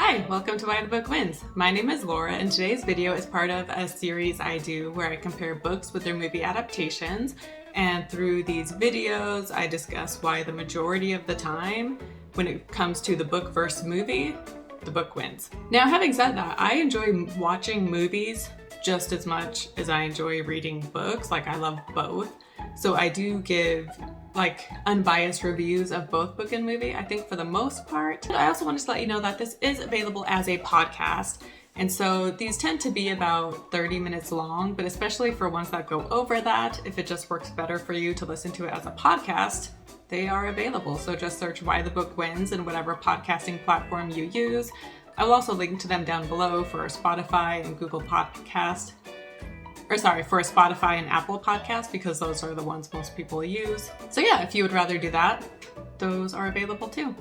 Hi, welcome to Why the Book Wins. My name is Laura, and today's video is part of a series I do where I compare books with their movie adaptations. And through these videos, I discuss why the majority of the time, when it comes to the book versus movie, the book wins. Now, having said that, I enjoy watching movies just as much as I enjoy reading books. Like, I love both. So I do give unbiased reviews of both book and movie, I think, for the most part. I also wanted to let you know that this is available as a podcast. And so these tend to be about 30 minutes long, but especially for ones that go over that, if it just works better for you to listen to it as a podcast, they are available. So just search Why the Book Wins in whatever podcasting platform you use. I will also link to them down below for Spotify and Google Podcast. For Spotify and Apple Podcasts, because those are the ones most people use. So yeah, if you would rather do that, those are available too.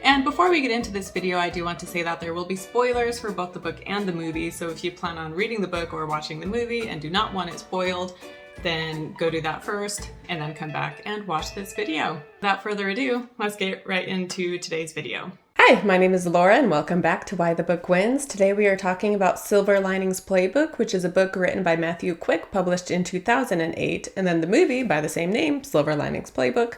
And before we get into this video, I do want to say that there will be spoilers for both the book and the movie. So if you plan on reading the book or watching the movie and do not want it spoiled, then go do that first and then come back and watch this video. Without further ado, let's get right into today's video. Hi, my name is Laura and welcome back to Why the Book Wins. Today we are talking about Linings Playbook, which is a book written by Matthew Quick, published in 2008, and then the movie by the same name, Linings Playbook,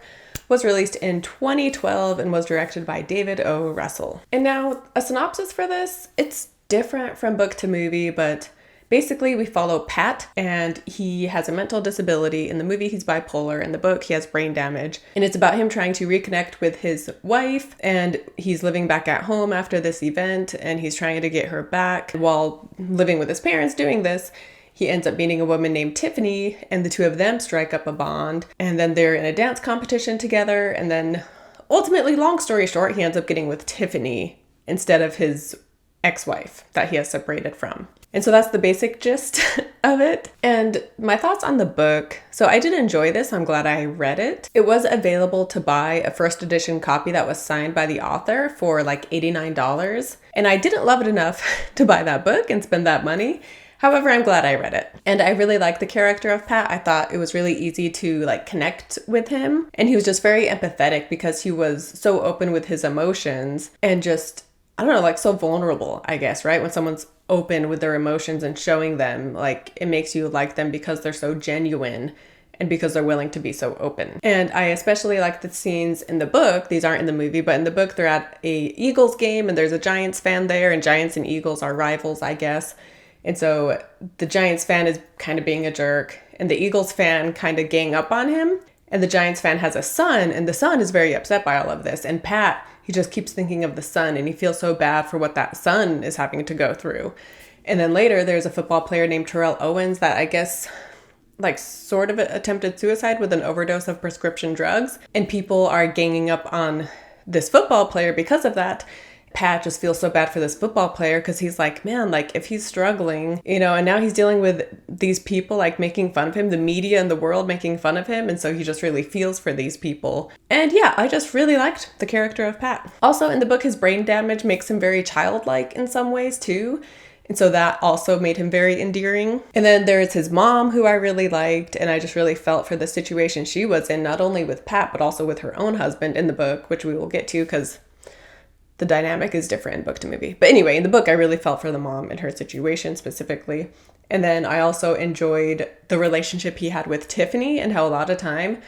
was released in 2012 and was directed by David O. Russel. And now, a synopsis for this, it's different from book to movie, but basically, we follow Pat, and he has a mental disability. In the movie, he's bipolar. In the book, he has brain damage. And it's about him trying to reconnect with his wife, and he's living back at home after this event, and he's trying to get her back. While living with his parents doing this, he ends up meeting a woman named Tiffany, and the two of them strike up a bond. And then they're in a dance competition together, and then ultimately, long story short, he ends up getting with Tiffany instead of his ex-wife that he has separated from. And so that's the basic gist of it. And my thoughts on the book. So I did enjoy this. I'm glad I read it. It was available to buy a first edition copy that was signed by the author for like $89. And I didn't love it enough to buy that book and spend that money. However, I'm glad I read it. And I really like the character of Pat. I thought it was really easy to connect with him. And he was just very empathetic because he was so open with his emotions and just, I don't know, so vulnerable, I guess, right? When someone's open with their emotions and showing them, it makes you like them because they're so genuine and because they're willing to be so open. And I especially like the scenes in the book. These aren't in the movie, but in the book, they're at a Eagles game and there's a Giants fan there, and Giants and Eagles are rivals, I guess. And so the Giants fan is kind of being a jerk and the Eagles fan kind of gang up on him. And the Giants fan has a son, and the son is very upset by all of this. And Pat, he just keeps thinking of the son, and he feels so bad for what that son is having to go through. And then later, there's a football player named Terrell Owens that I guess sort of attempted suicide with an overdose of prescription drugs. And people are ganging up on this football player because of that. Pat just feels so bad for this football player because he's like, man, if he's struggling, and now he's dealing with these people making fun of him, the media and the world making fun of him. And so he just really feels for these people. And yeah, I just really liked the character of Pat. Also in the book, his brain damage makes him very childlike in some ways too. And so that also made him very endearing. And then there's his mom, who I really liked. And I just really felt for the situation she was in, not only with Pat, but also with her own husband in the book, which we will get to because the dynamic is different in book to movie. But anyway, in the book, I really felt for the mom and her situation specifically. And then I also enjoyed the relationship he had with Tiffany and how a lot of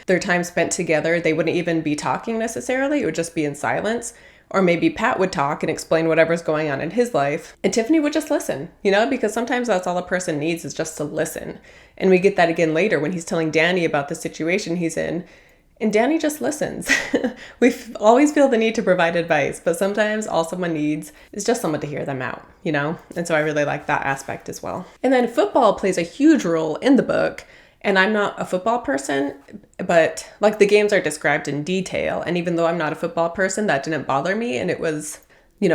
their time spent together, they wouldn't even be talking necessarily. It would just be in silence. Or maybe Pat would talk and explain whatever's going on in his life. And Tiffany would just listen, because sometimes that's all a person needs is just to listen. And we get that again later when he's telling Danny about the situation he's in. And Danny just listens. We always feel the need to provide advice, but sometimes all someone needs is just someone to hear them out, And so I really like that aspect as well. And then football plays a huge role in the book. And I'm not a football person, but the games are described in detail. And even though I'm not a football person, that didn't bother me. And it was,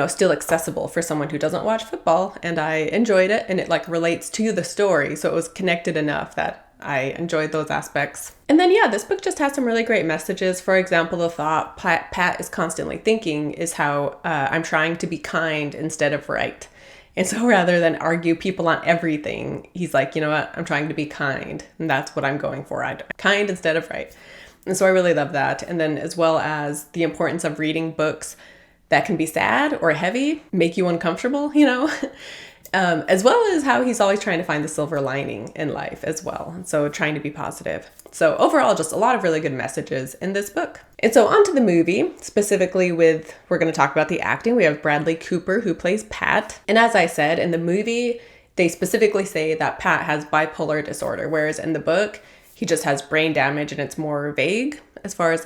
still accessible for someone who doesn't watch football. And I enjoyed it. And it relates to the story. So it was connected enough that I enjoyed those aspects. And then, yeah, this book just has some really great messages. For example, the thought Pat is constantly thinking is how I'm trying to be kind instead of right. And so rather than argue people on everything, he's like, you know what, I'm trying to be kind. And that's what I'm going for. Kind instead of right. And so I really love that. And then as well as the importance of reading books that can be sad or heavy, make you uncomfortable, you know? As well as how he's always trying to find the silver lining in life as well. So trying to be positive. So overall, just a lot of really good messages in this book. And so on to the movie, specifically we're going to talk about the acting. We have Bradley Cooper, who plays Pat. And as I said, in the movie, they specifically say that Pat has bipolar disorder, whereas in the book, he just has brain damage and it's more vague as far as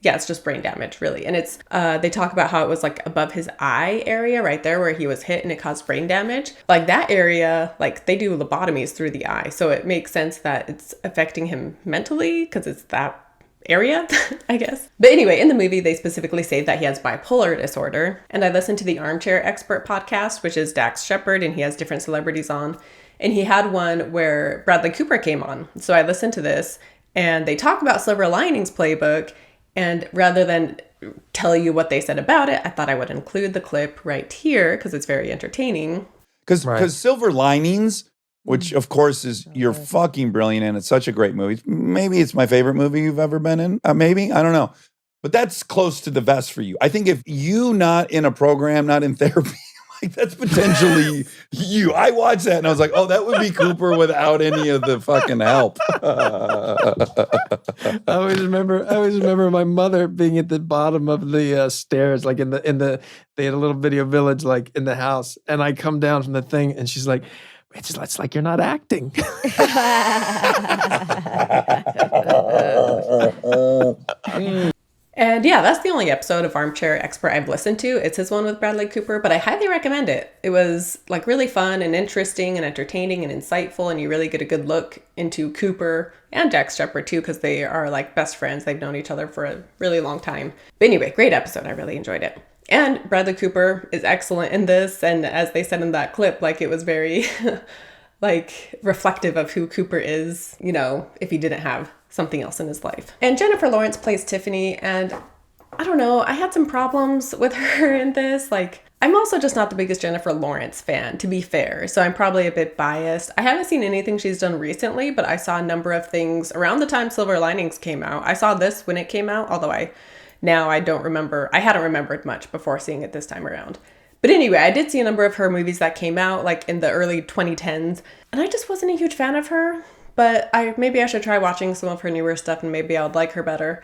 it's just brain damage, really. And it's, they talk about how it was above his eye area right there where he was hit and it caused brain damage. That area, they do lobotomies through the eye. So it makes sense that it's affecting him mentally because it's that area, I guess. But anyway, in the movie, they specifically say that he has bipolar disorder. And I listened to the Armchair Expert podcast, which is Dax Shepard, and he has different celebrities on. And he had one where Bradley Cooper came on. So I listened to this and they talk about Silver Linings Playbook. And rather than tell you what they said about it, I thought I would include the clip right here because it's very entertaining. Because Silver Linings, which of course you're fucking brilliant in. It's such a great movie. Maybe it's my favorite movie you've ever been in. Maybe, I don't know. But that's close to the vest for you. I think if you not in a program, not in therapy, that's potentially you. I watched that and I was like, oh, that would be Cooper without any of the fucking help. I always remember my mother being at the bottom of the stairs, in the they had a little video village in the house, and I come down from the thing and she's like, it's like you're not acting. And yeah, that's the only episode of Armchair Expert I've listened to. It's his one with Bradley Cooper, but I highly recommend it. It was really fun and interesting and entertaining and insightful, and you really get a good look into Cooper and Dax Shepard too, because they are best friends. They've known each other for a really long time. But anyway, great episode. I really enjoyed it. And Bradley Cooper is excellent in this, and as they said in that clip, it was very reflective of who Cooper is, if he didn't have something else in his life. And Jennifer Lawrence plays Tiffany, and I don't know, I had some problems with her in this. I'm also just not the biggest Jennifer Lawrence fan, to be fair, so I'm probably a bit biased. I haven't seen anything she's done recently, but I saw a number of things around the time Silver Linings came out. I saw this when it came out, although I hadn't remembered much before seeing it this time around. But anyway, I did see a number of her movies that came out in the early 2010s, and I just wasn't a huge fan of her. But maybe I should try watching some of her newer stuff and maybe I would like her better.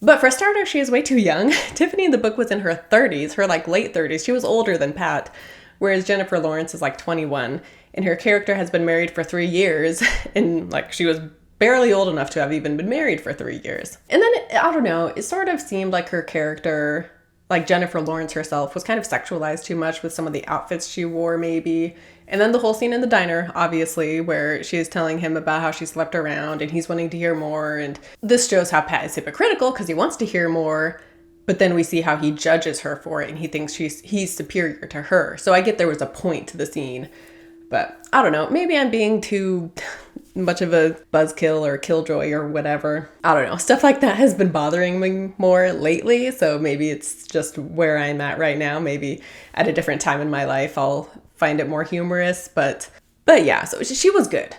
But for a starter, she is way too young. Tiffany in the book was in her 30s, her late 30s. She was older than Pat, whereas Jennifer Lawrence is 21. And her character has been married for 3 years. And she was barely old enough to have even been married for 3 years. And then, I don't know, it sort of seemed like her character, Jennifer Lawrence herself, was kind of sexualized too much with some of the outfits she wore maybe. And then the whole scene in the diner, obviously, where she is telling him about how she slept around and he's wanting to hear more. And this shows how Pat is hypocritical because he wants to hear more. But then we see how he judges her for it and he thinks he's superior to her. So I get there was a point to the scene. But I don't know, maybe I'm being too much of a buzzkill or killjoy or whatever. I don't know. Stuff like that has been bothering me more lately. So maybe it's just where I'm at right now. Maybe at a different time in my life, I'll find it more humorous. But yeah, so she was good.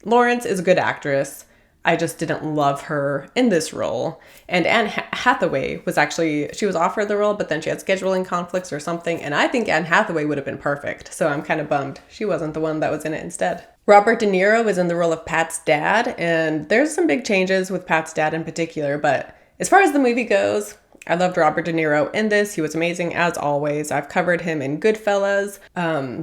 Lawerence is a good actress. I just didn't love her in this role. And Anne Hathaway she was offered the role, but then she had scheduling conflicts or something. And I think Anne Hathaway would have been perfect. So I'm kind of bummed she wasn't the one that was in it instead. Robert De Niro is in the role of Pat's dad. And there's some big changes with Pat's dad in particular. But as far as the movie goes, I loved Robert De Niro in this. He was amazing as always. I've covered him in Goodfellas,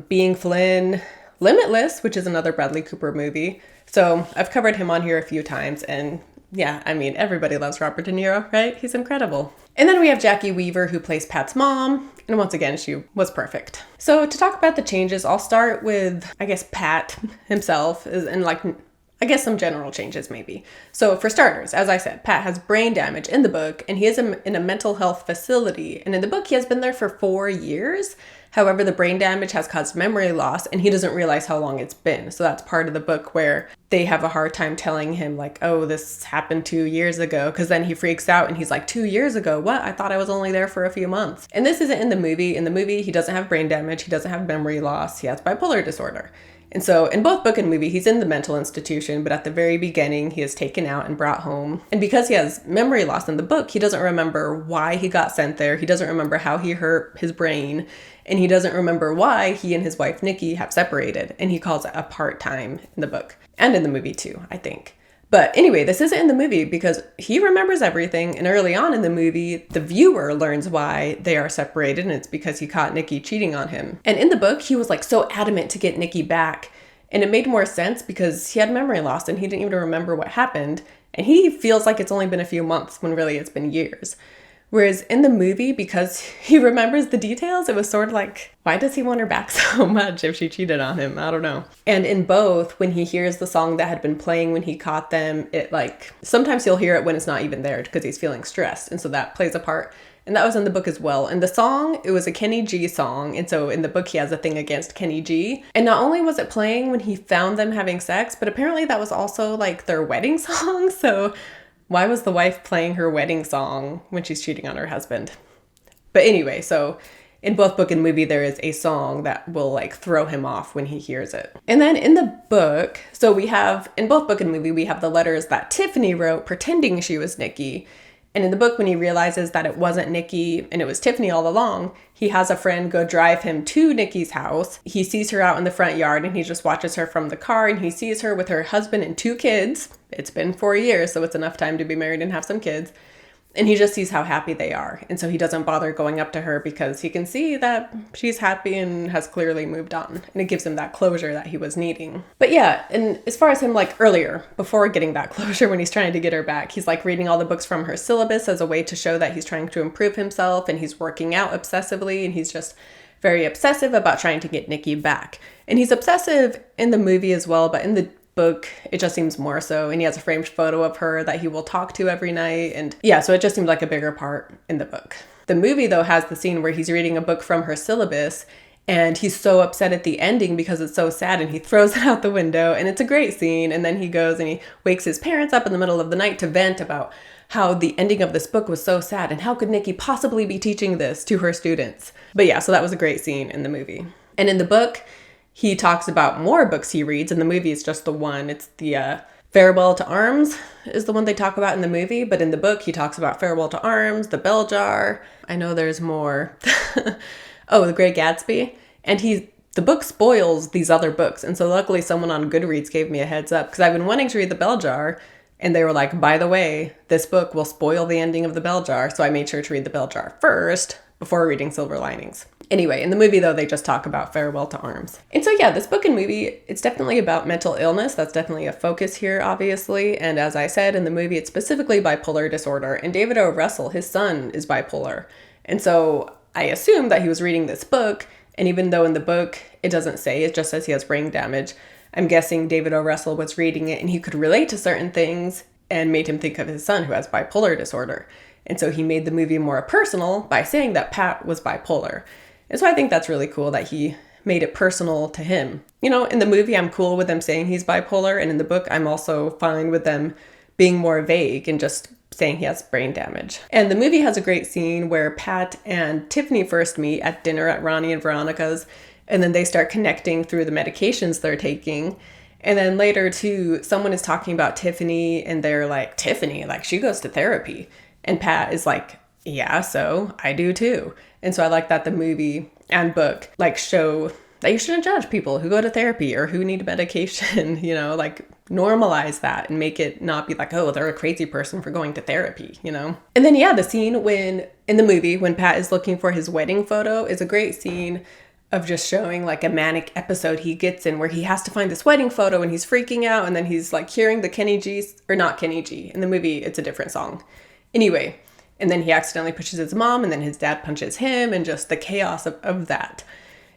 Being Flynn, Limitless, which is another Bradley Cooper movie. So I've covered him on here a few times, and yeah, everybody loves Robert De Niro, right? He's incredible. And then we have Jackie Weaver, who plays Pat's mom, and once again, she was perfect. So to talk about the changes, I'll start with, Pat himself, and some general changes maybe. So for starters, as I said, Pat has brain damage in the book, and he is in a mental health facility, and in the book, he has been there for 4 years. However, the brain damage has caused memory loss and he doesn't realize how long it's been. So that's part of the book where they have a hard time telling him like, oh, this happened 2 years ago. Because then he freaks out and he's like, 2 years ago? What? I thought I was only there for a few months. And this isn't in the movie. In the movie, he doesn't have brain damage. He doesn't have memory loss. He has bipolar disorder. And so in both book and movie, he's in the mental institution, but at the very beginning, he is taken out and brought home. And because he has memory loss in the book, he doesn't remember why he got sent there. He doesn't remember how he hurt his brain. And he doesn't remember why he and his wife, Nicki, have separated. And he calls it a part-time in the book. And in the movie too, I think. But anyway, this isn't in the movie because he remembers everything. And early on in the movie, the viewer learns why they are separated. And it's because he caught Nicki cheating on him. And in the book, he was like so adamant to get Nicki back. And it made more sense because he had memory loss and he didn't even remember what happened. And he feels like it's only been a few months when really it's been years. Whereas in the movie, because he remembers the details, it was sort of like, why does he want her back so much if she cheated on him? I don't know. And in both, when he hears the song that had been playing when he caught them, it like, sometimes he'll hear it when it's not even there because he's feeling stressed. And so that plays a part. And that was in the book as well. And the song, it was a Kenny G song. And so in the book, he has a thing against Kenny G. And not only was it playing when he found them having sex, but apparently that was also like their wedding song. So why was the wife playing her wedding song when she's cheating on her husband? But anyway, so in both book and movie, there is a song that will like throw him off when he hears it. And then in the book, so we have, in both book and movie, we have the letters that Tiffany wrote pretending she was Nicki. And in the book, when he realizes that it wasn't Nicki and it was Tiffany all along, he has a friend go drive him to Nicki's house. He sees her out in the front yard and he just watches her from the car and he sees her with her husband and 2 kids. It's been 4 years, so it's enough time to be married and have some kids. And he just sees how happy they are. And so he doesn't bother going up to her because he can see that she's happy and has clearly moved on. And it gives him that closure that he was needing. But yeah, and as far as him like earlier, before getting that closure when he's trying to get her back, he's like reading all the books from her syllabus as a way to show that he's trying to improve himself and he's working out obsessively and he's just very obsessive about trying to get Nicki back. And he's obsessive in the movie as well, but in the book it just seems more so, and he has a framed photo of her that he will talk to every night, and yeah, so it just seemed like a bigger part in the book. The movie though has the scene where he's reading a book from her syllabus and he's so upset at the ending because it's so sad and he throws it out the window, and it's a great scene. And then he goes and he wakes his parents up in the middle of the night to vent about how the ending of this book was so sad and how could Nicki possibly be teaching this to her students. But yeah, so that was a great scene in the movie. And in the book he talks about more books he reads. In the movie, it's just the one. It's the Farewell to Arms is the one they talk about in the movie. But in the book, he talks about Farewell to Arms, The Bell Jar. I know there's more. Oh, The Great Gatsby. And the book spoils these other books. And so luckily someone on Goodreads gave me a heads up because I've been wanting to read The Bell Jar. And they were like, by the way, this book will spoil the ending of The Bell Jar. So I made sure to read The Bell Jar first before reading Silver Linings. Anyway, in the movie, though, they just talk about Farewell to Arms. And so, yeah, this book and movie, it's definitely about mental illness. That's definitely a focus here, obviously. And as I said, in the movie, it's specifically bipolar disorder. And David O. Russell, his son, is bipolar. And so I assumed that he was reading this book. And even though in the book, it doesn't say, it just says he has brain damage, I'm guessing David O. Russell was reading it and he could relate to certain things and made him think of his son who has bipolar disorder. And so he made the movie more personal by saying that Pat was bipolar. And so I think that's really cool that he made it personal to him. You know, in the movie, I'm cool with them saying he's bipolar. And in the book, I'm also fine with them being more vague and just saying he has brain damage. And the movie has a great scene where Pat and Tiffany first meet at dinner at Ronnie and Veronica's. And then they start connecting through the medications they're taking. And then later, too, someone is talking about Tiffany and they're like, Tiffany, like she goes to therapy. And Pat is like, yeah, so I do too. And so I like that the movie and book like show that you shouldn't judge people who go to therapy or who need medication, you know, like normalize that and make it not be like, oh, they're a crazy person for going to therapy, you know? And then, yeah, the scene when in the movie when Pat is looking for his wedding photo is a great scene of just showing like a manic episode he gets in where he has to find this wedding photo and he's freaking out. And then he's like hearing the Kenny G, or not Kenny G. In the movie, it's a different song. Anyway. And then he accidentally pushes his mom and then his dad punches him and just the chaos of that.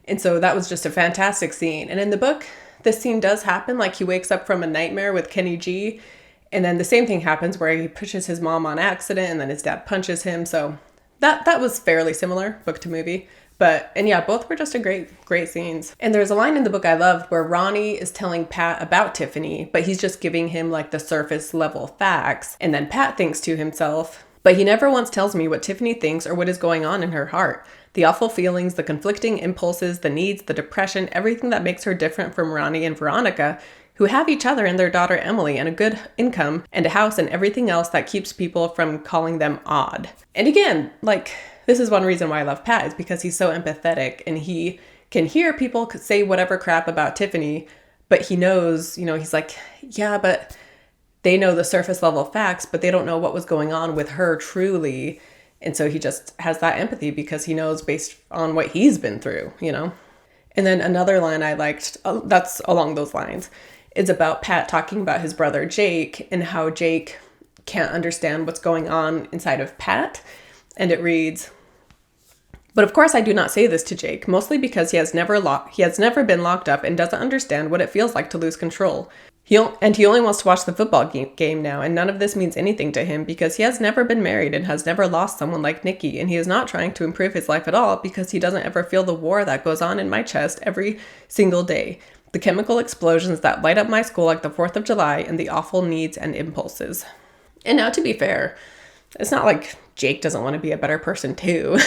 And so that was just a fantastic scene. And in the book, this scene does happen. Like he wakes up from a nightmare with Kenny G. And then the same thing happens where he pushes his mom on accident and then his dad punches him. So that was fairly similar, book to movie. And yeah, both were just great scenes. And there's a line in the book I loved where Ronnie is telling Pat about Tiffany, but he's just giving him like the surface level facts. And then Pat thinks to himself, but he never once tells me what Tiffany thinks or what is going on in her heart. The awful feelings, the conflicting impulses, the needs, the depression, everything that makes her different from Ronnie and Veronica, who have each other and their daughter Emily and a good income and a house and everything else that keeps people from calling them odd. And again, like, this is one reason why I love Pat, is because he's so empathetic and he can hear people say whatever crap about Tiffany, but he knows, he's like, yeah, but they know the surface level facts, but they don't know what was going on with her truly. And so he just has that empathy because he knows based on what he's been through, And then another line I liked, that's along those lines, is about Pat talking about his brother Jake and how Jake can't understand what's going on inside of Pat. And it reads, but of course I do not say this to Jake, mostly because he has never been locked up and doesn't understand what it feels like to lose control. He only wants to watch the football game now, and none of this means anything to him because he has never been married and has never lost someone like Nicki, and he is not trying to improve his life at all because he doesn't ever feel the war that goes on in my chest every single day. The chemical explosions that light up my school like the 4th of July and the awful needs and impulses. And now, to be fair, it's not like Jake doesn't want to be a better person too,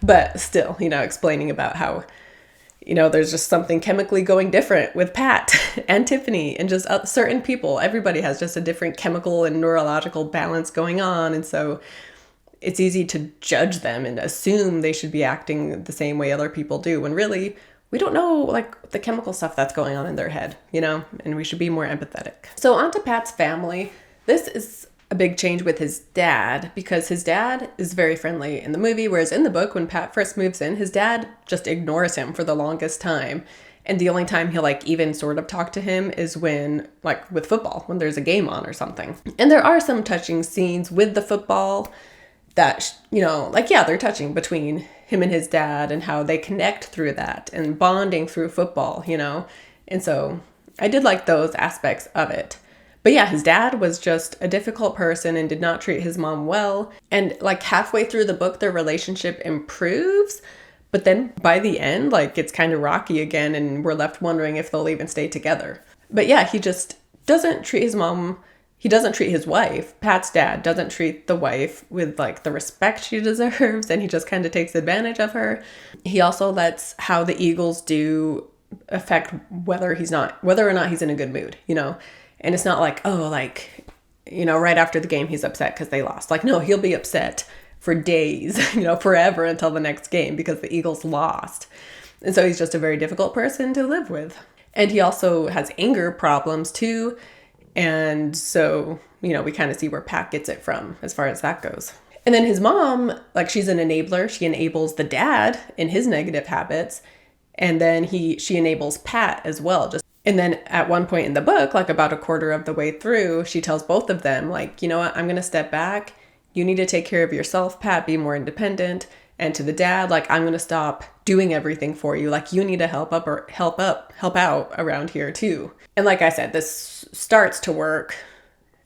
but still, explaining about how, there's just something chemically going different with Pat and Tiffany and just certain people. Everybody has just a different chemical and neurological balance going on. And so it's easy to judge them and assume they should be acting the same way other people do, when really we don't know like the chemical stuff that's going on in their head, and we should be more empathetic. So on to Pat's family. This is a big change with his dad because his dad is very friendly in the movie, whereas in the book, when Pat first moves in, his dad just ignores him for the longest time. And the only time he'll even sort of talk to him is when, with football, when there's a game on or something. And there are some touching scenes with the football that, they're touching between him and his dad and how they connect through that and bonding through football, And so I did like those aspects of it. But yeah, his dad was just a difficult person and did not treat his mom well. And halfway through the book, their relationship improves. But then by the end, it's kind of rocky again and we're left wondering if they'll even stay together. But yeah, he just doesn't treat his mom. He doesn't treat his wife. Pat's dad doesn't treat the wife with the respect she deserves. And he just kind of takes advantage of her. He also lets how the Eagles do affect whether or not he's in a good mood, And it's not right after the game he's upset because they lost. No, he'll be upset for days, forever until the next game because the Eagles lost. And so he's just a very difficult person to live with. And he also has anger problems too. And so, we kind of see where Pat gets it from as far as that goes. And then his mom, she's an enabler. She enables the dad in his negative habits. And then she enables Pat as well. And then at one point in the book, about a quarter of the way through, she tells both of them, you know what, I'm going to step back. You need to take care of yourself, Pat, be more independent. And to the dad, I'm going to stop doing everything for you. You need to help out around here too. And like I said, this starts to work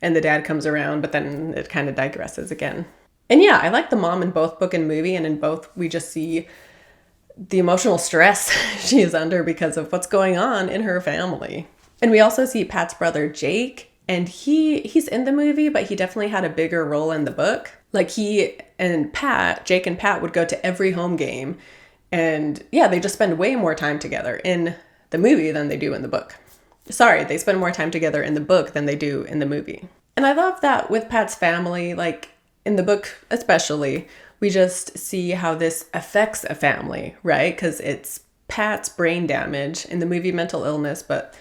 and the dad comes around, but then it kind of digresses again. And yeah, I like the mom in both book and movie. And in both, we just see the emotional stress she is under because of what's going on in her family. And we also see Pat's brother Jake, and he's in the movie, but he definitely had a bigger role in the book. Jake and Pat would go to every home game, and yeah, they just spend way more time together in the movie than they do in the book. Sorry, they spend more time together in the book than they do in the movie. And I love that with Pat's family, in the book especially, we just see how this affects a family, right? Because it's Pat's brain damage, in the movie mental illness, but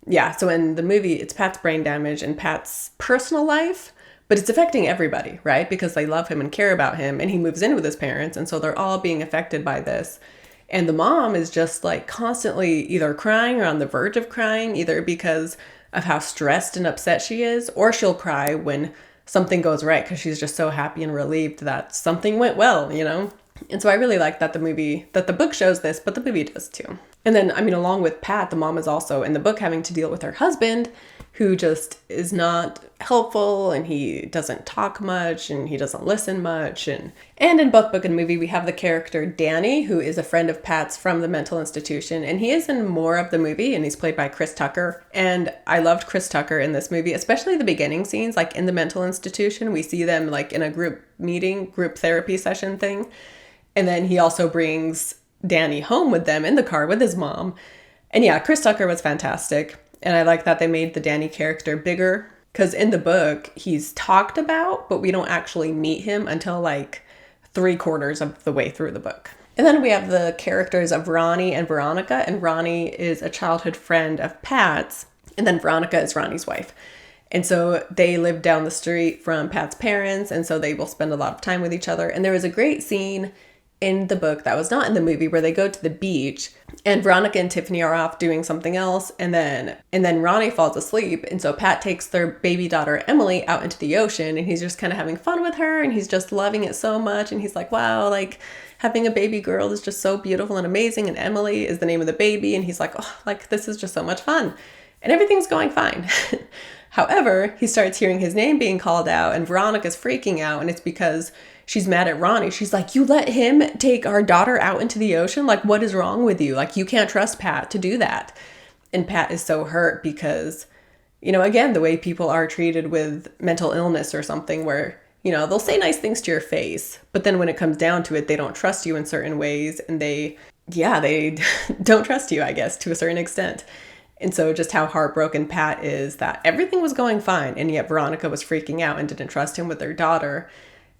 yeah, so in the movie it's Pat's brain damage and Pat's personal life, but it's affecting everybody, right? Because they love him and care about him, and he moves in with his parents, and so they're all being affected by this. And the mom is just constantly either crying or on the verge of crying, either because of how stressed and upset she is, or she'll cry when something goes right because she's just so happy and relieved that something went well, And so I really like that the book shows this, but the movie does too. And then, I mean, along with Pat, the mom is also in the book having to deal with her husband, who just is not helpful, and he doesn't talk much, and he doesn't listen much. And in both book and movie, we have the character Danny, who is a friend of Pat's from the mental institution, and he is in more of the movie, and he's played by Chris Tucker. And I loved Chris Tucker in this movie, especially the beginning scenes, like in the mental institution. We see them like in a group meeting, group therapy session thing. And then he also brings Danny home with them in the car with his mom. And yeah, Chris Tucker was fantastic. And I like that they made the Danny character bigger, because in the book, he's talked about, but we don't actually meet him until like 3/4 of the way through the book. And then we have the characters of Ronnie and Veronica, and Ronnie is a childhood friend of Pat's, and then Veronica is Ronnie's wife. And so they live down the street from Pat's parents, and so they will spend a lot of time with each other. And there was a great scene in the book that was not in the movie where they go to the beach, and Veronica and Tiffany are off doing something else, and then Ronnie falls asleep, and so Pat takes their baby daughter Emily out into the ocean, and he's just kind of having fun with her, and he's just loving it so much, and he's like, wow, like having a baby girl is just so beautiful and amazing, and Emily is the name of the baby, and he's like, oh, like this is just so much fun, and everything's going fine. However, he starts hearing his name being called out, and Veronica's freaking out, and it's because she's mad at Ronnie. She's like, you let him take our daughter out into the ocean? Like, what is wrong with you? Like, you can't trust Pat to do that. And Pat is so hurt because, you know, again, the way people are treated with mental illness or something where, you know, they'll say nice things to your face, but then when it comes down to it, they don't trust you in certain ways, and they don't trust you, I guess, to a certain extent. And so just how heartbroken Pat is that everything was going fine, and yet Veronica was freaking out and didn't trust him with their daughter.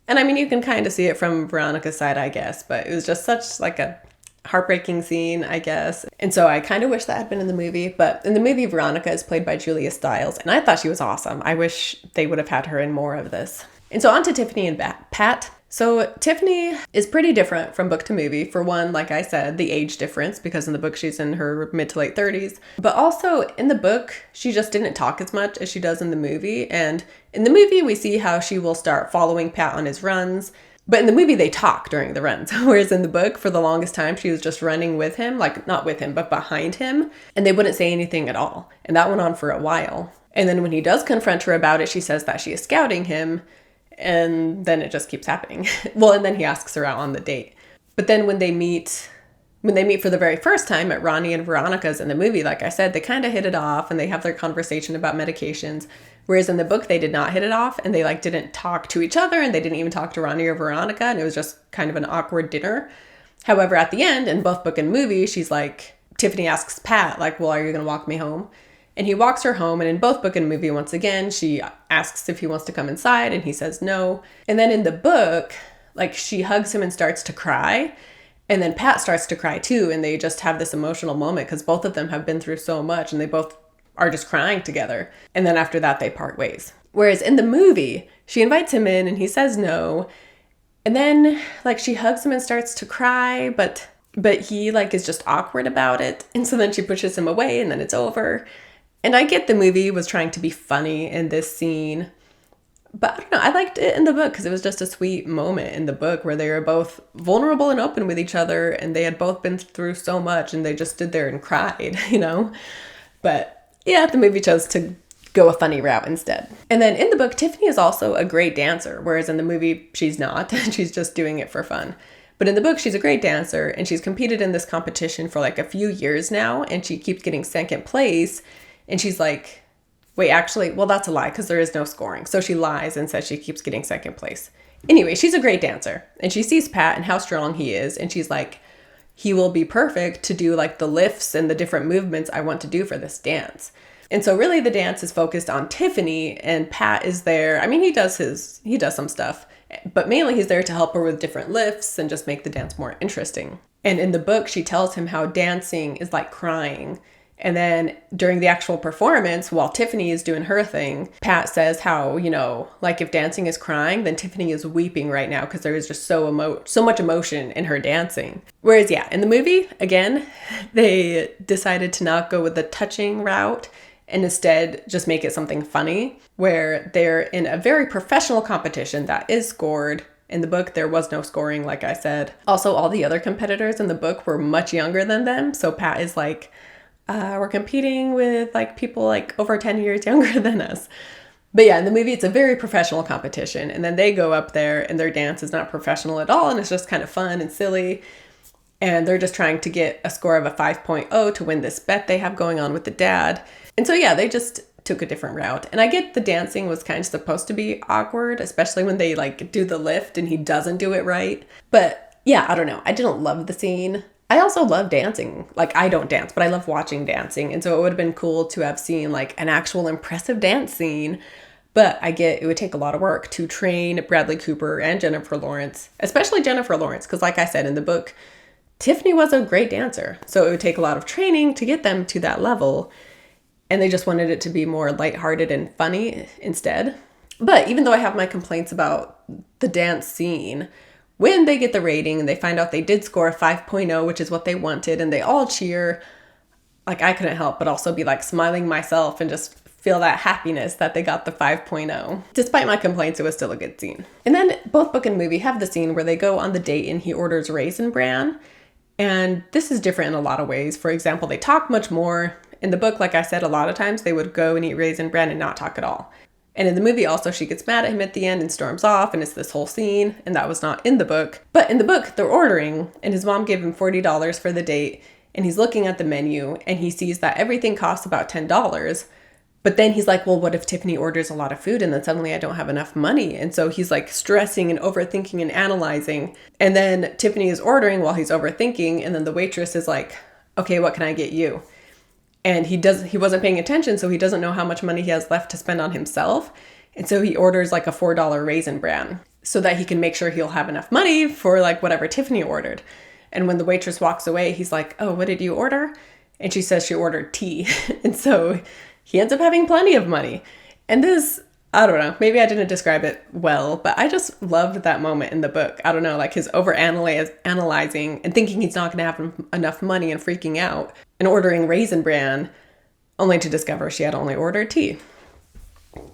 And I mean, you can kind of see it from Veronica's side, I guess, but it was just such like a heartbreaking scene, I guess. And so I kind of wish that had been in the movie, but in the movie, Veronica is played by Julia Stiles, and I thought she was awesome. I wish they would have had her in more of this. And so on to Tiffany and Pat. So Tiffany is pretty different from book to movie. For one, like I said, the age difference, because in the book she's in her mid to late 30s. But also in the book, she just didn't talk as much as she does in the movie. And in the movie, we see how she will start following Pat on his runs. But in the movie, they talk during the runs. Whereas in the book, for the longest time, she was just running with him, like not with him, but behind him. And they wouldn't say anything at all. And that went on for a while. And then when he does confront her about it, she says that she is scouting him. And then it just keeps happening. Well, and then he asks her out on the date. But then when they meet for the very first time at Ronnie and Veronica's in the movie, like I said, they kind of hit it off and they have their conversation about medications. Whereas in the book, they did not hit it off, and they like didn't talk to each other, and they didn't even talk to Ronnie or Veronica, and it was just kind of an awkward dinner. However, at the end, in both book and movie, she's like, Tiffany asks Pat, like, well, are you going to walk me home? And he walks her home, and in both book and movie, once again, she asks if he wants to come inside, and he says no. And then in the book, like, she hugs him and starts to cry, and then Pat starts to cry too, and they just have this emotional moment because both of them have been through so much, and they both are just crying together. And then after that, they part ways. Whereas in the movie, she invites him in, and he says no, and then, like, she hugs him and starts to cry, but he, like, is just awkward about it, and so then she pushes him away, and then it's over. And I get the movie was trying to be funny in this scene, but I don't know, I liked it in the book because it was just a sweet moment in the book where they were both vulnerable and open with each other, and they had both been through so much, and they just stood there and cried, you know? But yeah, the movie chose to go a funny route instead. And then in the book, Tiffany is also a great dancer, whereas in the movie, she's not. She's just doing it for fun. But in the book, she's a great dancer, and she's competed in this competition for like a few years now, and she keeps getting second place. And she's like, wait, actually, well, that's a lie because there is no scoring. So she lies and says she keeps getting second place. Anyway, she's a great dancer. And she sees Pat and how strong he is. And she's like, he will be perfect to do like the lifts and the different movements I want to do for this dance. And so really the dance is focused on Tiffany, and Pat is there. I mean, he does some stuff, but mainly he's there to help her with different lifts and just make the dance more interesting. And in the book, she tells him how dancing is like crying. And then during the actual performance, while Tiffany is doing her thing, Pat says how, you know, like if dancing is crying, then Tiffany is weeping right now because there is just so much emotion in her dancing. Whereas, yeah, in the movie, again, they decided to not go with the touching route and instead just make it something funny, where they're in a very professional competition that is scored, In the book, there was no scoring, like I said. Also, all the other competitors in the book were much younger than them. So Pat is like, we're competing with like people like over 10 years younger than us. But yeah, in the movie, it's a very professional competition. And then they go up there and their dance is not professional at all. And it's just kind of fun and silly. And they're just trying to get a score of a 5.0 to win this bet they have going on with the dad. And so, yeah, they just took a different route. And I get the dancing was kind of supposed to be awkward, especially when they like do the lift and he doesn't do it right. But yeah, I don't know. I didn't love the scene. I also love dancing. Like, I don't dance, but I love watching dancing. And so it would have been cool to have seen like an actual impressive dance scene. But I get it would take a lot of work to train Bradley Cooper and Jennifer Lawrence, especially Jennifer Lawrence, because like I said in the book, Tiffany was a great dancer. So it would take a lot of training to get them to that level. And they just wanted it to be more lighthearted and funny instead. But even though I have my complaints about the dance scene, when they get the rating and they find out they did score a 5.0, which is what they wanted, and they all cheer, like I couldn't help but also be like smiling myself and just feel that happiness that they got the 5.0. Despite my complaints, it was still a good scene. And then both book and movie have the scene where they go on the date and he orders Raisin Bran. And this is different in a lot of ways. For example, they talk much more. In the book, like I said, a lot of times they would go and eat Raisin Bran and not talk at all. And in the movie also, she gets mad at him at the end and storms off, and it's this whole scene, and that was not in the book. But in the book, they're ordering, and his mom gave him $40 for the date, and he's looking at the menu, and he sees that everything costs about $10. But then he's like, well, what if Tiffany orders a lot of food and then suddenly I don't have enough money? And so he's like stressing and overthinking and analyzing. And then Tiffany is ordering while he's overthinking, and then the waitress is like, okay, what can I get you? And he wasn't paying attention, so he doesn't know how much money he has left to spend on himself. And so he orders like a $4 Raisin Bran so that he can make sure he'll have enough money for like whatever Tiffany ordered. And when the waitress walks away, he's like, oh, what did you order? And she says she ordered tea. And so he ends up having plenty of money. And this, I don't know, maybe I didn't describe it well, but I just loved that moment in the book. I don't know, like his analyzing and thinking he's not going to have enough money and freaking out and ordering Raisin Bran only to discover she had only ordered tea.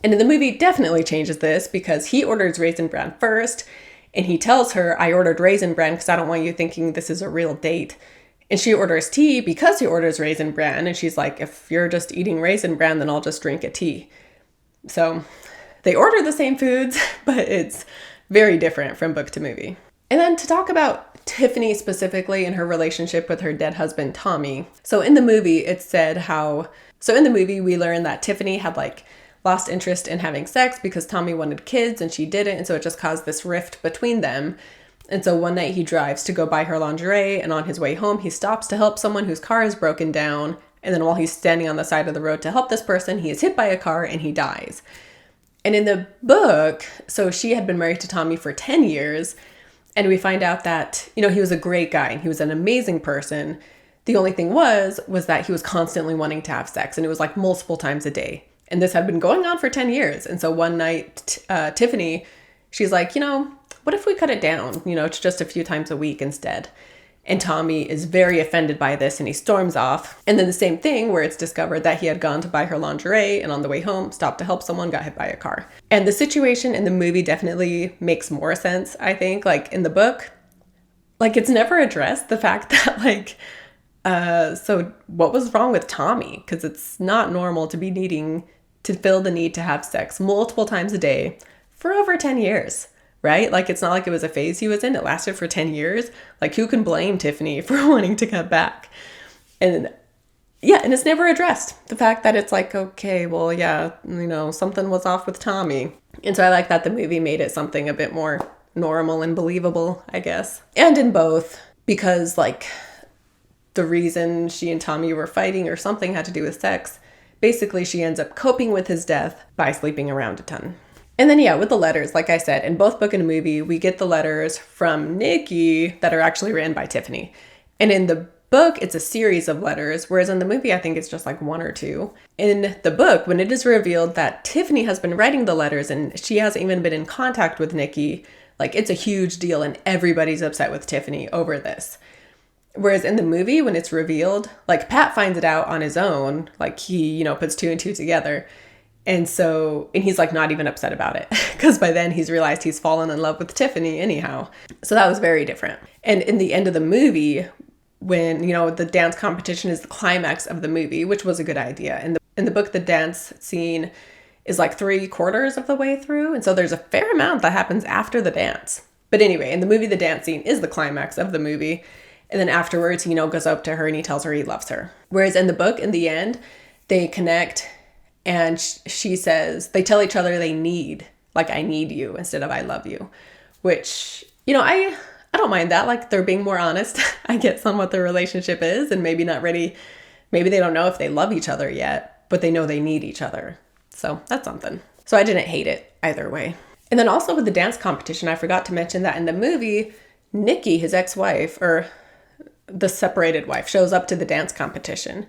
And in the movie definitely changes this because he orders Raisin Bran first and he tells her, I ordered Raisin Bran because I don't want you thinking this is a real date. And she orders tea because he orders Raisin Bran. And she's like, if you're just eating Raisin Bran, then I'll just drink a tea. So they order the same foods, but it's very different from book to movie. And then to talk about Tiffany specifically and her relationship with her dead husband, Tommy. So in the movie, we learn that Tiffany had like lost interest in having sex because Tommy wanted kids and she didn't. And so it just caused this rift between them. And so one night he drives to go buy her lingerie, and on his way home, he stops to help someone whose car is broken down. And then while he's standing on the side of the road to help this person, he is hit by a car and he dies. And in the book, so she had been married to Tommy for 10 years, and we find out that, he was a great guy and he was an amazing person. The only thing was that he was constantly wanting to have sex, and it was like multiple times a day. And this had been going on for 10 years. And so one night, Tiffany, she's like, what if we cut it down, to just a few times a week instead? And Tommy is very offended by this and he storms off. And then the same thing where it's discovered that he had gone to buy her lingerie and on the way home stopped to help someone, got hit by a car. And the situation in the movie definitely makes more sense, I think. Like in the book, like it's never addressed the fact that so what was wrong with Tommy? Because it's not normal to be needing to feel the need to have sex multiple times a day for over 10 years. Right? Like, it's not like it was a phase he was in. It lasted for 10 years. Like, who can blame Tiffany for wanting to cut back? And yeah, and it's never addressed. The fact that it's like, okay, well, yeah, something was off with Tommy. And so I like that the movie made it something a bit more normal and believable, I guess. And in both, because like the reason she and Tommy were fighting or something had to do with sex, basically she ends up coping with his death by sleeping around a ton. And then, yeah, with the letters, like I said, in both book and movie, we get the letters from Nicki that are actually written by Tiffany. And in the book, it's a series of letters, whereas in the movie, I think it's just like one or two. In the book, when it is revealed that Tiffany has been writing the letters and she hasn't even been in contact with Nicki, like it's a huge deal and everybody's upset with Tiffany over this. Whereas in the movie, when it's revealed, like Pat finds it out on his own, like he, puts two and two together. And he's like not even upset about it because by then he's realized he's fallen in love with Tiffany anyhow. So that was very different. And in the end of the movie, when, the dance competition is the climax of the movie, which was a good idea. In the book, the dance scene is like 3/4 of the way through. And so there's a fair amount that happens after the dance. But anyway, in the movie, the dance scene is the climax of the movie. And then afterwards, goes up to her and he tells her he loves her. Whereas in the book, in the end, they connect and she says, they tell each other they need, like, I need you instead of I love you, which, I don't mind that. Like, they're being more honest, I guess, on what their relationship is and maybe not ready. Maybe they don't know if they love each other yet, but they know they need each other. So that's something. So I didn't hate it either way. And then also with the dance competition, I forgot to mention that in the movie, Nicki, his ex-wife, or the separated wife, shows up to the dance competition.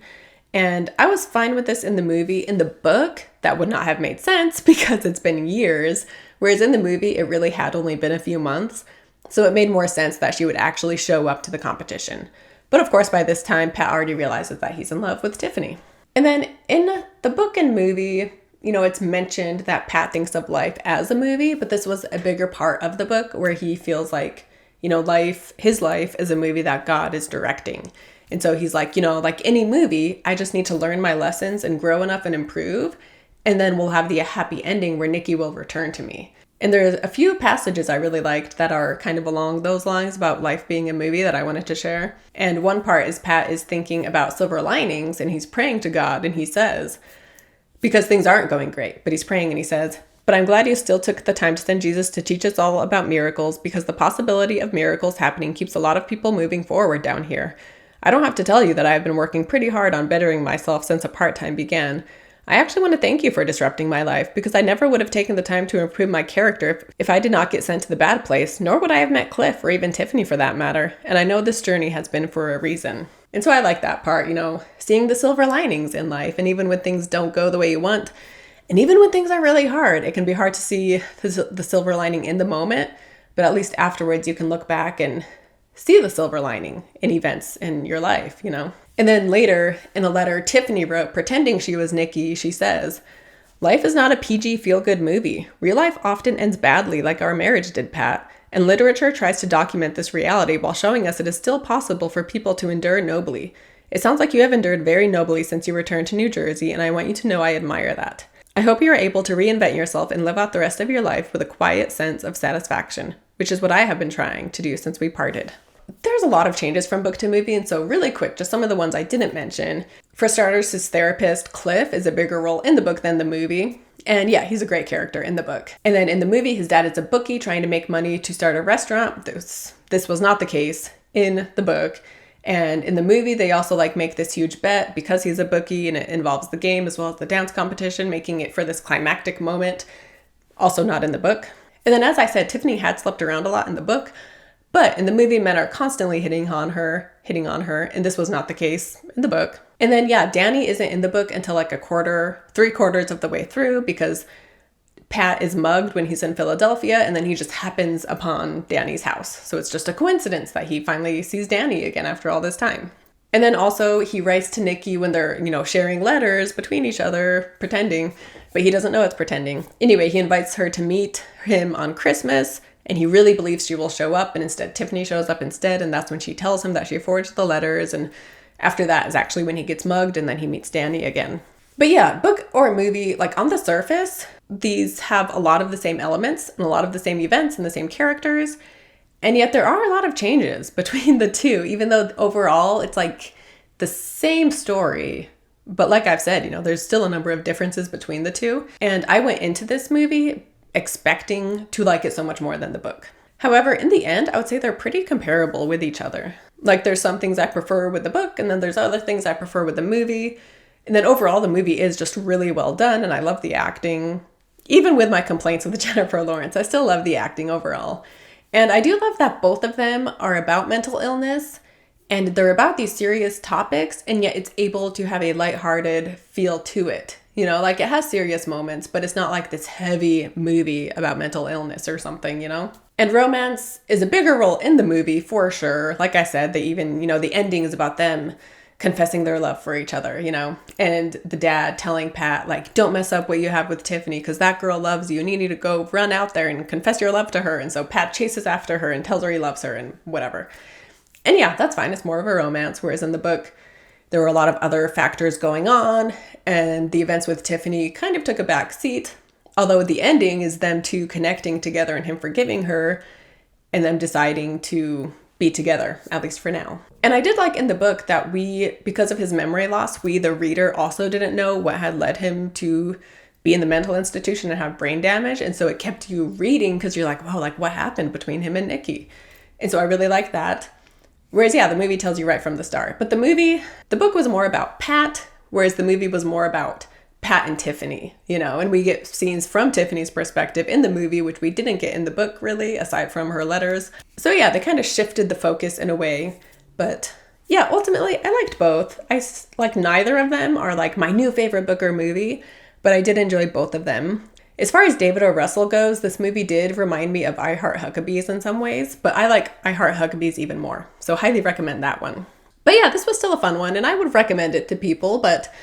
And I was fine with this in the movie. In the book, that would not have made sense because it's been years. Whereas in the movie, it really had only been a few months. So it made more sense that she would actually show up to the competition. But of course, by this time, Pat already realizes that he's in love with Tiffany. And then in the book and movie, it's mentioned that Pat thinks of life as a movie, but this was a bigger part of the book where he feels like, his life is a movie that God is directing. And so he's like, like any movie, I just need to learn my lessons and grow enough and improve. And then we'll have the happy ending where Nicki will return to me. And there's a few passages I really liked that are kind of along those lines about life being a movie that I wanted to share. And one part is Pat is thinking about silver linings and he's praying to God and he says, because things aren't going great, but he's praying and he says, but I'm glad you still took the time to send Jesus to teach us all about miracles because the possibility of miracles happening keeps a lot of people moving forward down here. I don't have to tell you that I have been working pretty hard on bettering myself since a part-time began. I actually want to thank you for disrupting my life because I never would have taken the time to improve my character if I did not get sent to the bad place, nor would I have met Cliff or even Tiffany for that matter. And I know this journey has been for a reason. And so I like that part, seeing the silver linings in life. And even when things don't go the way you want, and even when things are really hard, it can be hard to see the silver lining in the moment, but at least afterwards you can look back and see the silver lining in events in your life, And then later in a letter Tiffany wrote pretending she was Nicki, she says, life is not a PG feel-good movie. Real life often ends badly like our marriage did, Pat. And literature tries to document this reality while showing us it is still possible for people to endure nobly. It sounds like you have endured very nobly since you returned to New Jersey, and I want you to know I admire that. I hope you are able to reinvent yourself and live out the rest of your life with a quiet sense of satisfaction, which is what I have been trying to do since we parted. There's a lot of changes from book to movie, and so really quick, just some of the ones I didn't mention. For starters, his therapist, Cliff, is a bigger role in the book than the movie. And yeah, he's a great character in the book. And then in the movie, his dad is a bookie trying to make money to start a restaurant. This was not the case in the book. And in the movie, they also make this huge bet because he's a bookie and it involves the game as well as the dance competition, making it for this climactic moment. Also not in the book. And then as I said, Tiffany had slept around a lot in the book, but in the movie, men are constantly hitting on her, and this was not the case in the book. And then, yeah, Danny isn't in the book until 3/4 of the way through because Pat is mugged when he's in Philadelphia, and then he just happens upon Danny's house. So it's just a coincidence that he finally sees Danny again after all this time. And then also he writes to Nicki when they're, sharing letters between each other, pretending, but he doesn't know it's pretending. Anyway, he invites her to meet him on Christmas, and he really believes she will show up, and instead Tiffany shows up instead, and that's when she tells him that she forged the letters, and after that is actually when he gets mugged, and then he meets Danny again. But yeah, book or movie, on the surface, these have a lot of the same elements and a lot of the same events and the same characters, and yet there are a lot of changes between the two, even though overall it's the same story. But like I've said, there's still a number of differences between the two, and I went into this movie expecting to like it so much more than the book. However, in the end, I would say they're pretty comparable with each other. There's some things I prefer with the book, and then there's other things I prefer with the movie. And then overall, the movie is just really well done, and I love the acting. Even with my complaints with Jennifer Lawrence, I still love the acting overall. And I do love that both of them are about mental illness, and they're about these serious topics, and yet it's able to have a lighthearted feel to it. It has serious moments, but it's not this heavy movie about mental illness or something, And romance is a bigger role in the movie for sure. Like I said, they even, the ending is about them confessing their love for each other, you know, and the dad telling Pat, like, don't mess up what you have with Tiffany because that girl loves you and you need to go run out there and confess your love to her. And so Pat chases after her and tells her he loves her and whatever. And yeah, that's fine. It's more of a romance. Whereas in the book, there were a lot of other factors going on and the events with Tiffany kind of took a back seat. Although the ending is them two connecting together and him forgiving her and them deciding to be together, at least for now. And I did like in the book that because of his memory loss, we, the reader, also didn't know what had led him to be in the mental institution and have brain damage. And so it kept you reading because you're like, wow, like what happened between him and Nicki? And so I really like that. Whereas, yeah, the movie tells you right from the start. But the book was more about Pat, whereas the movie was more about Pat and Tiffany, you know, and we get scenes from Tiffany's perspective in the movie, which we didn't get in the book really, aside from her letters. So yeah, they kind of shifted the focus in a way, but yeah, ultimately I liked both. Like neither of them are like my new favorite book or movie, but I did enjoy both of them. As far as David O. Russell goes, this movie did remind me of I Heart Huckabees in some ways, but I like I Heart Huckabees even more. So highly recommend that one. But yeah, this was still a fun one and I would recommend it to people, but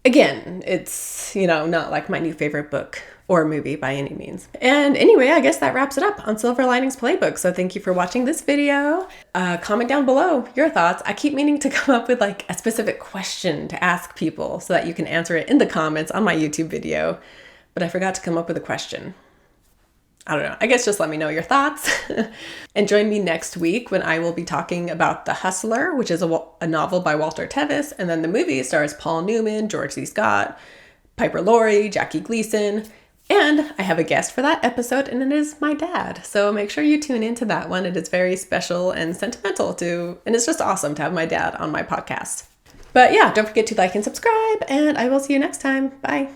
again, it's, you know, not like my new favorite book or movie by any means. And anyway, I guess that wraps it up on Silver Linings Playbook. So thank you for watching this video. Comment down below your thoughts. I keep meaning to come up with like a specific question to ask people so that you can answer it in the comments on my YouTube video, but I forgot to come up with a question. I don't know. I guess just let me know your thoughts. And join me next week when I will be talking about The Hustler, which is a novel by Walter Tevis. And then the movie stars Paul Newman, George C. Scott, Piper Laurie, Jackie Gleason. And I have a guest for that episode, and it is my dad. So make sure you tune into that one. It is very special and sentimental too. And it's just awesome to have my dad on my podcast. But yeah, don't forget to like and subscribe, and I will see you next time. Bye.